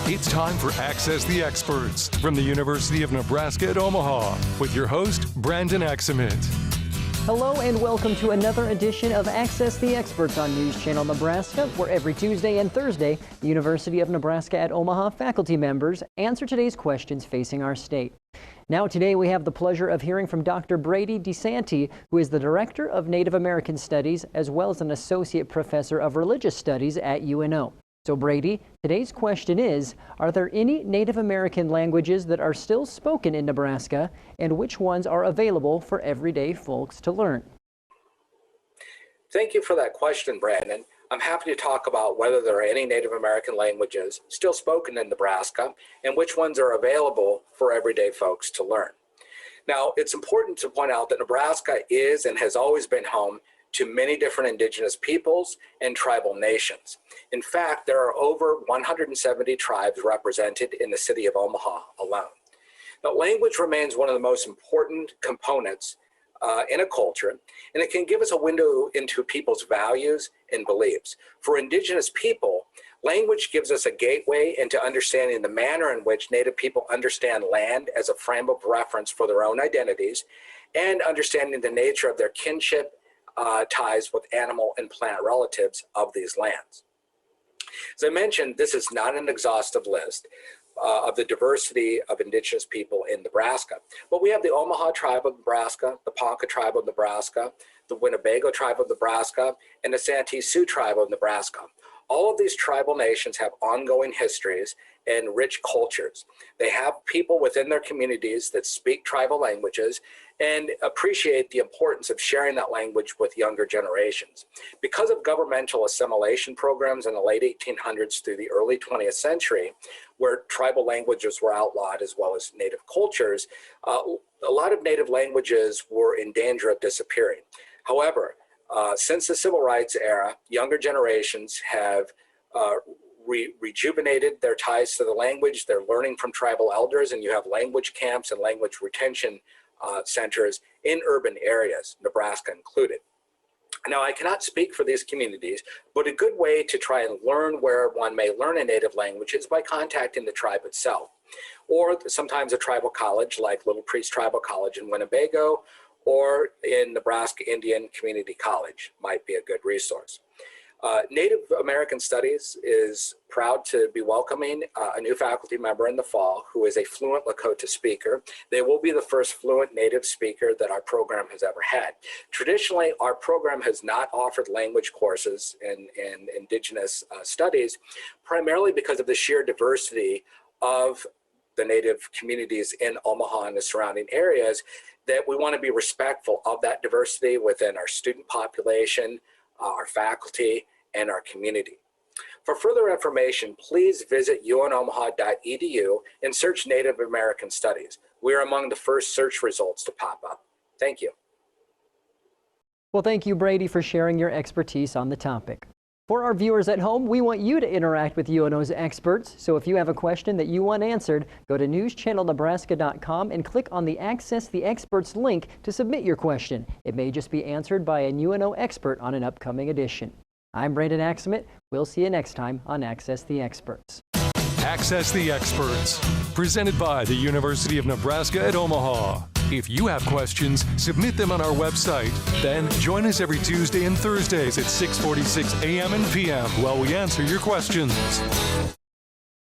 It's time for Access the Experts from the University of Nebraska at Omaha with your host, Brandon Axamit. Hello and welcome to another edition of Access the Experts on News Channel Nebraska, where every Tuesday and Thursday, the University of Nebraska at Omaha faculty members answer today's questions facing our state. Now today we have the pleasure of hearing from Dr. Brady DeSanti, who is the Director of Native American Studies as well as an Associate Professor of Religious Studies at UNO. So Brady, today's question is, are there any Native American languages that are still spoken in Nebraska, and which ones are available for everyday folks to learn? Thank you for that question, Brandon. I'm happy to talk about whether there are any Native American languages still spoken in Nebraska and which ones are available for everyday folks to learn. Now, it's important to point out that Nebraska is and has always been home to many different indigenous peoples and tribal nations. In fact, there are over 170 tribes represented in the city of Omaha alone. Now, language remains one of the most important components in a culture, and it can give us a window into people's values and beliefs. For indigenous people, language gives us a gateway into understanding the manner in which Native people understand land as a frame of reference for their own identities, and understanding the nature of their kinship ties with animal and plant relatives of these lands. As I mentioned, this is not an exhaustive list of the diversity of indigenous people in Nebraska, but we have the Omaha tribe of Nebraska, the Ponca tribe of Nebraska, the Winnebago tribe of Nebraska, and the Santee Sioux tribe of Nebraska. All of these tribal nations have ongoing histories and rich cultures. They have people within their communities that speak tribal languages and appreciate the importance of sharing that language with younger generations. Because of governmental assimilation programs in the late 1800s through the early 20th century, where tribal languages were outlawed as well as native cultures, a lot of native languages were in danger of disappearing. However, since the civil rights era, younger generations have rejuvenated their ties to the language. They're learning from tribal elders, and you have language camps and language retention centers in urban areas, Nebraska included. Now, I cannot speak for these communities, but a good way to try and learn where one may learn a native language is by contacting the tribe itself, or sometimes a tribal college like Little Priest Tribal College in Winnebago, or in Nebraska Indian Community College might be a good resource. Native American Studies is proud to be welcoming a new faculty member in the fall who is a fluent Lakota speaker. They will be the first fluent Native speaker that our program has ever had. Traditionally, our program has not offered language courses in Indigenous studies, primarily because of the sheer diversity of the Native communities in Omaha and the surrounding areas, that we want to be respectful of that diversity within our student population, our faculty, and our community. For further information, please visit unomaha.edu and search Native American Studies. We are among the first search results to pop up. Thank you. Well, thank you, Brady, for sharing your expertise on the topic. For our viewers at home, we want you to interact with UNO's experts. So if you have a question that you want answered, go to newschannelnebraska.com and click on the Access the Experts link to submit your question. It may just be answered by a UNO expert on an upcoming edition. I'm Brandon Axamit. We'll see you next time on Access the Experts. Access the Experts, presented by the University of Nebraska at Omaha. If you have questions, submit them on our website. Then join us every Tuesday and Thursdays at 6:46 a.m. and p.m. while we answer your questions.